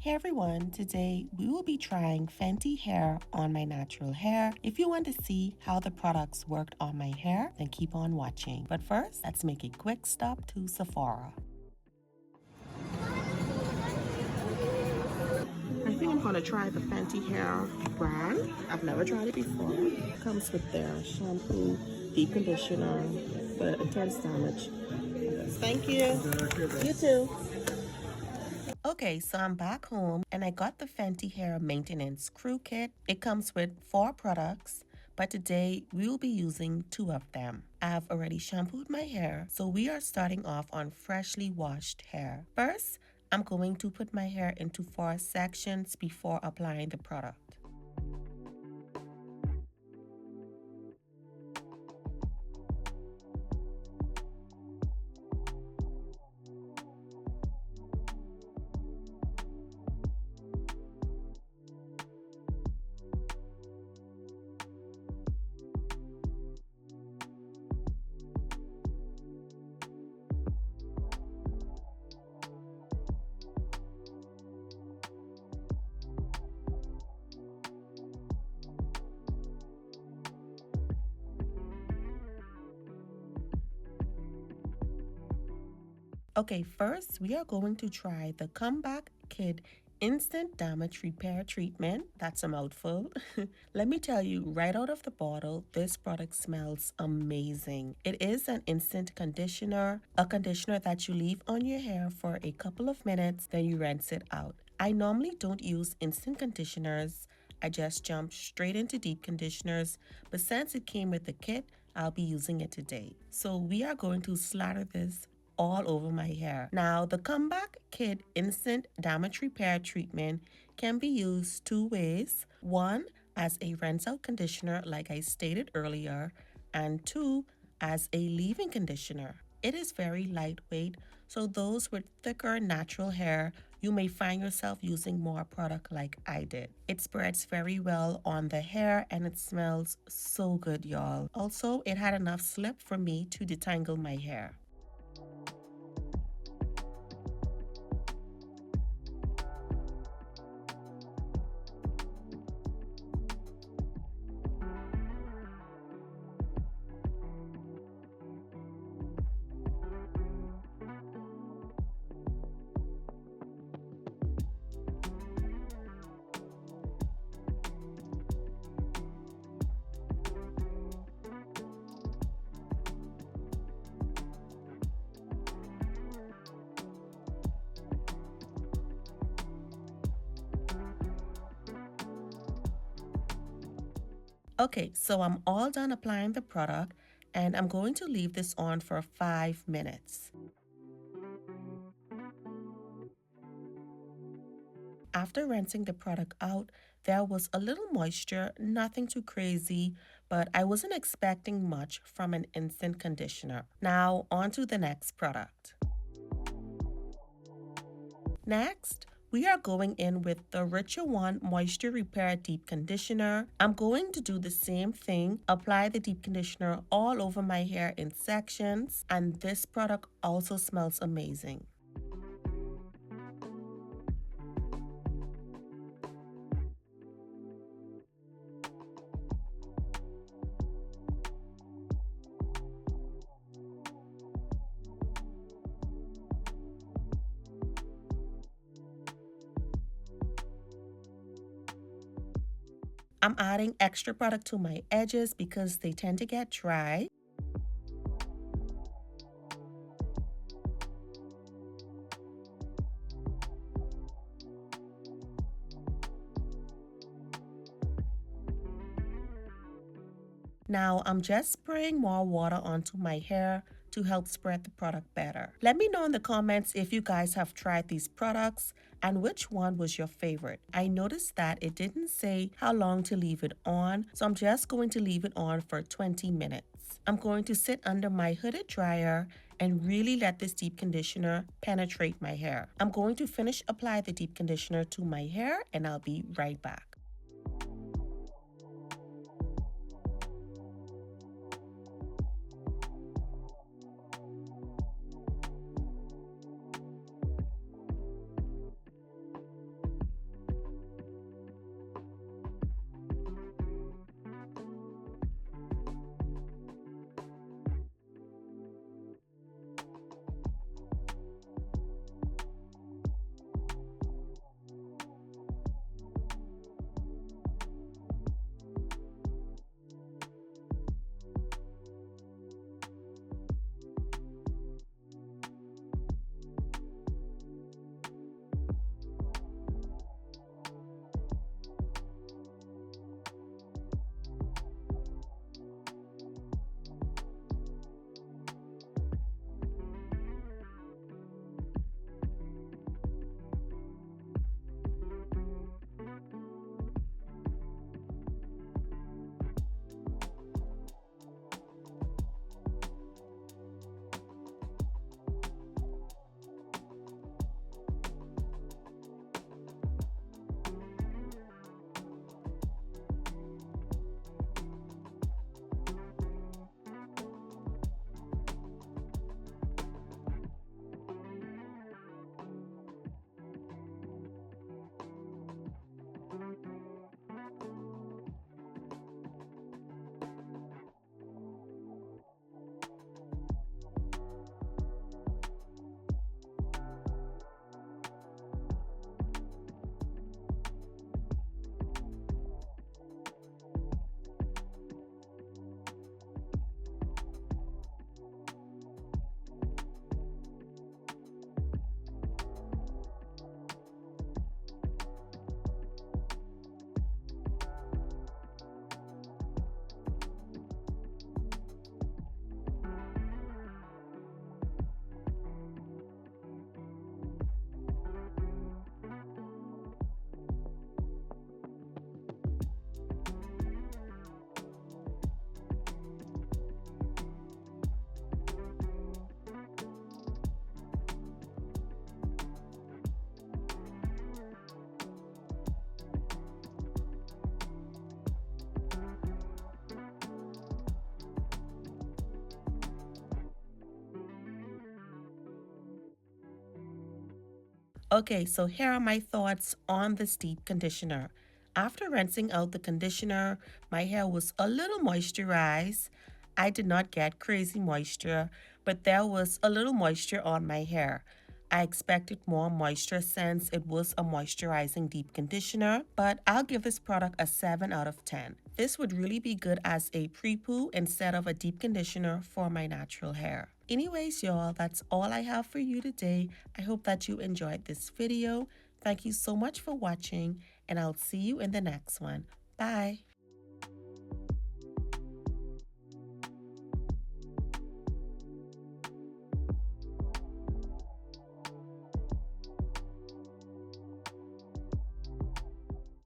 Hey everyone, today we will be trying Fenty Hair on my natural hair. If you want to see how the products worked on my hair, then keep on watching. But first, let's make a quick stop to Sephora. I think I'm gonna try the Fenty Hair brand. I've never tried it before. It comes with their shampoo, deep conditioner, but intense damage. Thank you. You too. Okay, so I'm back home and I got the Fenty Hair Maintenance Crew Kit. It comes with 4 products, but today we will be using 2 of them. I have already shampooed my hair, so we are starting off on freshly washed hair. First, I'm going to put my hair into 4 sections before applying the product. Okay, first we are going to try the Comeback Kid Instant Damage Repair Treatment. That's a mouthful. Let me tell you, right out of the bottle, this product smells amazing. It is an instant conditioner, a conditioner that you leave on your hair for a couple of minutes, then you rinse it out. I normally don't use instant conditioners. I just jump straight into deep conditioners, but since it came with the kit, I'll be using it today. So we are going to slather this all over my hair. Now, the Comeback Kid Instant Damage Repair Treatment can be used 2 ways. One, as a rinse out conditioner, like I stated earlier, and 2, as a leave-in conditioner. It is very lightweight, so those with thicker natural hair, you may find yourself using more product like I did. It spreads very well on the hair and it smells so good, y'all. Also, it had enough slip for me to detangle my hair. Okay, so I'm all done applying the product and I'm going to leave this on for 5 minutes. After rinsing the product out, there was a little moisture, nothing too crazy, but I wasn't expecting much from an instant conditioner. Now, on to the next product. Next, we are going in with the Richer One Moisture Repair Deep Conditioner. I'm going to do the same thing, apply the deep conditioner all over my hair in sections, and this product also smells amazing. I'm adding extra product to my edges because they tend to get dry. Now I'm just spraying more water onto my hair to help spread the product better. Let me know in the comments if you guys have tried these products and which one was your favorite. I noticed that it didn't say how long to leave it on, so I'm just going to leave it on for 20 minutes. I'm going to sit under my hooded dryer and really let this deep conditioner penetrate my hair. I'm going to finish apply the deep conditioner to my hair and I'll be right back. Okay, so here are my thoughts on this deep conditioner. After rinsing out the conditioner, my hair was a little moisturized. I did not get crazy moisture, but there was a little moisture on my hair. I expected more moisture since it was a moisturizing deep conditioner, but I'll give this product a 7 out of 10. This would really be good as a pre-poo instead of a deep conditioner for my natural hair. Anyways, y'all, that's all I have for you today. I hope that you enjoyed this video. Thank you so much for watching, and I'll see you in the next one. Bye.